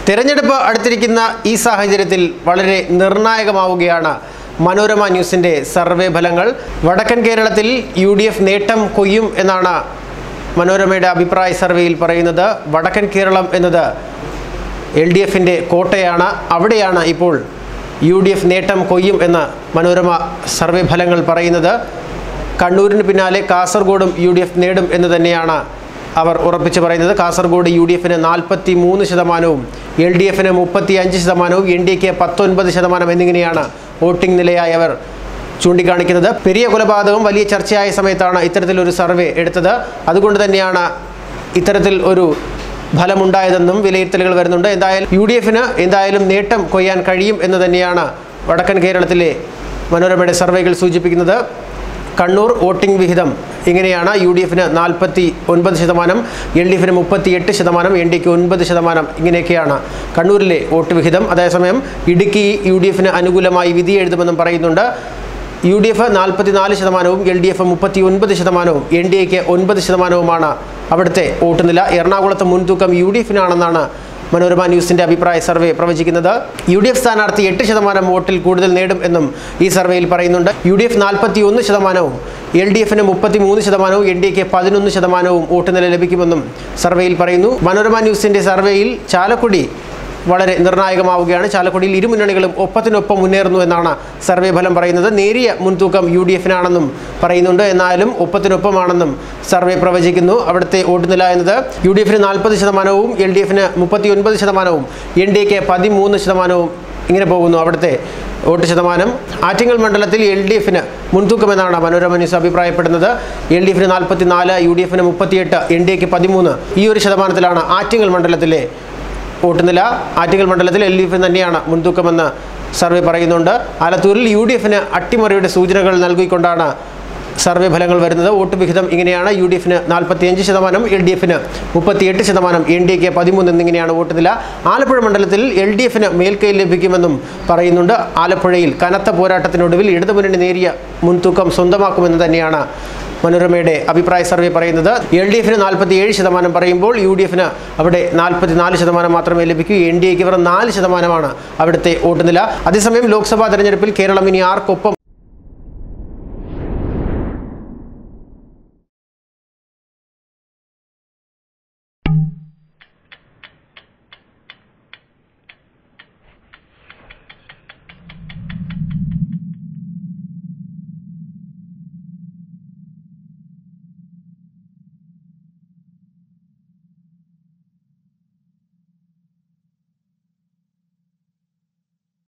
തെരഞ്ഞെടുപ്പ് അടുത്തിരിക്കുന്ന ഈ സാഹചര്യത്തിൽ വളരെ നിർണായകമാവുകയാണ് മനോരമ ന്യൂസിൻ്റെ സർവേ ഫലങ്ങൾ. വടക്കൻ കേരളത്തിൽ UDF നേട്ടം കൊയ്യും എന്നാണ് മനോരമയുടെ അഭിപ്രായ സർവേയിൽ പറയുന്നത്. വടക്കൻ കേരളം എന്നത് LDFിൻ്റെ കോട്ടയാണ്. അവിടെയാണ് ഇപ്പോൾ UDF നേട്ടം കൊയ്യും എന്ന് മനോരമ സർവേ ഫലങ്ങൾ പറയുന്നത്. കണ്ണൂരിന് പിന്നാലെ കാസർഗോഡും UDF നേടും എന്ന് തന്നെയാണ് അവർ ഉറപ്പിച്ച് പറയുന്നത്. കാസർഗോഡ് UDFന് 43%, LDFന് 35%, NDAക്ക് 19% എന്നിങ്ങനെയാണ് വോട്ടിംഗ് നിലയായി അവർ ചൂണ്ടിക്കാണിക്കുന്നത്. പെരിയ കൊലപാതകം വലിയ ചർച്ചയായ സമയത്താണ് ഇത്തരത്തിലൊരു സർവേ എടുത്തത്. അതുകൊണ്ട് തന്നെയാണ് ഇത്തരത്തിൽ ഒരു ഫലമുണ്ടായതെന്നും വിലയിരുത്തലുകൾ വരുന്നുണ്ട്. എന്തായാലും UDFന് എന്തായാലും നേട്ടം കൊയ്യാൻ കഴിയും എന്ന് തന്നെയാണ് വടക്കൻ കേരളത്തിലെ മനോരമയുടെ സർവേകൾ സൂചിപ്പിക്കുന്നത്. കണ്ണൂർ വോട്ടിംഗ് വിഹിതം ഇങ്ങനെയാണ്: UDFന് 49%, LDFന് 38%, NDAക്ക് 9%. ഇങ്ങനെയൊക്കെയാണ് കണ്ണൂരിലെ വോട്ട് വിഹിതം. അതേസമയം ഇടുക്കി UDFന് അനുകൂലമായി വിധി എഴുതുമെന്നും പറയുന്നുണ്ട്. UDF 44%, LDF 39%, NDAക്ക് 9%മാണ് അവിടുത്തെ വോട്ട് നില. എറണാകുളത്ത് മുൻതൂക്കം UDFനാണെന്നാണ് മനോരമ ന്യൂസിൻ്റെ അഭിപ്രായ സർവേ പ്രവചിക്കുന്നത്. UDF സ്ഥാനാർത്ഥി 8% വോട്ടിൽ കൂടുതൽ നേടും എന്നും ഈ സർവേയിൽ പറയുന്നുണ്ട്. UDF 41%, LDFന് 33%, NDAക്ക് 11% വോട്ട് നില ലഭിക്കുമെന്നും സർവേയിൽ പറയുന്നു. മനോരമ ന്യൂസിൻ്റെ സർവേയിൽ ചാലക്കുടി വളരെ നിർണായകമാവുകയാണ്. ചാലക്കുടിയിൽ ഇരു മുന്നണികളും ഒപ്പത്തിനൊപ്പം മുന്നേറുന്നു എന്നാണ് സർവേ ഫലം പറയുന്നത്. നേരിയ മുൻതൂക്കം UDFനാണെന്നും പറയുന്നുണ്ട്. എന്നാലും ഒപ്പത്തിനൊപ്പമാണെന്നും സർവേ പ്രവചിക്കുന്നു. അവിടുത്തെ വോട്ട് നില എന്നത് UDFന് 40%, LDFന് 39%, NDAക്ക് 13%. ഇങ്ങനെ പോകുന്നു അവിടുത്തെ വോട്ട് ശതമാനം. ആറ്റിങ്ങൽ മണ്ഡലത്തിൽ LDFന് മുൻതൂക്കമെന്നാണ് മനോരമ ന്യൂസ് അഭിപ്രായപ്പെടുന്നത്. LDFന് 44, UDFന് 38, NDAക്ക് 13. ഈ ഒരു ശതമാനത്തിലാണ് ആറ്റിങ്ങൽ മണ്ഡലത്തിലെ വോട്ട് നില. ആറ്റിങ്ങൽ മണ്ഡലത്തിൽ LDF തന്നെയാണ് മുൻതൂക്കമെന്ന് സർവേ പറയുന്നുണ്ട്. ആലത്തൂരിൽ UDFന് അട്ടിമറിയുടെ സൂചനകൾ നൽകിക്കൊണ്ടാണ് സർവേ ഫലങ്ങൾ വരുന്നത്. വോട്ട് വിഹിതം ഇങ്ങനെയാണ്: UDFന് 45%, LDFന് 38%, NDAക്ക് 13 എന്നിങ്ങനെയാണ് വോട്ട് നില. ആലപ്പുഴ മണ്ഡലത്തിൽ LDFന് മേൽക്കൈ ലഭിക്കുമെന്നും പറയുന്നുണ്ട്. ആലപ്പുഴയിൽ കനത്ത പോരാട്ടത്തിനൊടുവിൽ ഇടതുമുന്നണി നേരിയ മുൻതൂക്കം സ്വന്തമാക്കുമെന്ന് തന്നെയാണ് മനോരമയുടെ അഭിപ്രായ സർവേ പറയുന്നത്. LDFന് 47% പറയുമ്പോൾ UDFന് അവിടെ 44% മാത്രമേ ലഭിക്കൂ. NDAക്ക് വെറും 4%മാണ് അവിടുത്തെ വോട്ട് നില. അതേസമയം ലോക്സഭാ തെരഞ്ഞെടുപ്പിൽ കേരളം ഇനി ആർക്കൊപ്പം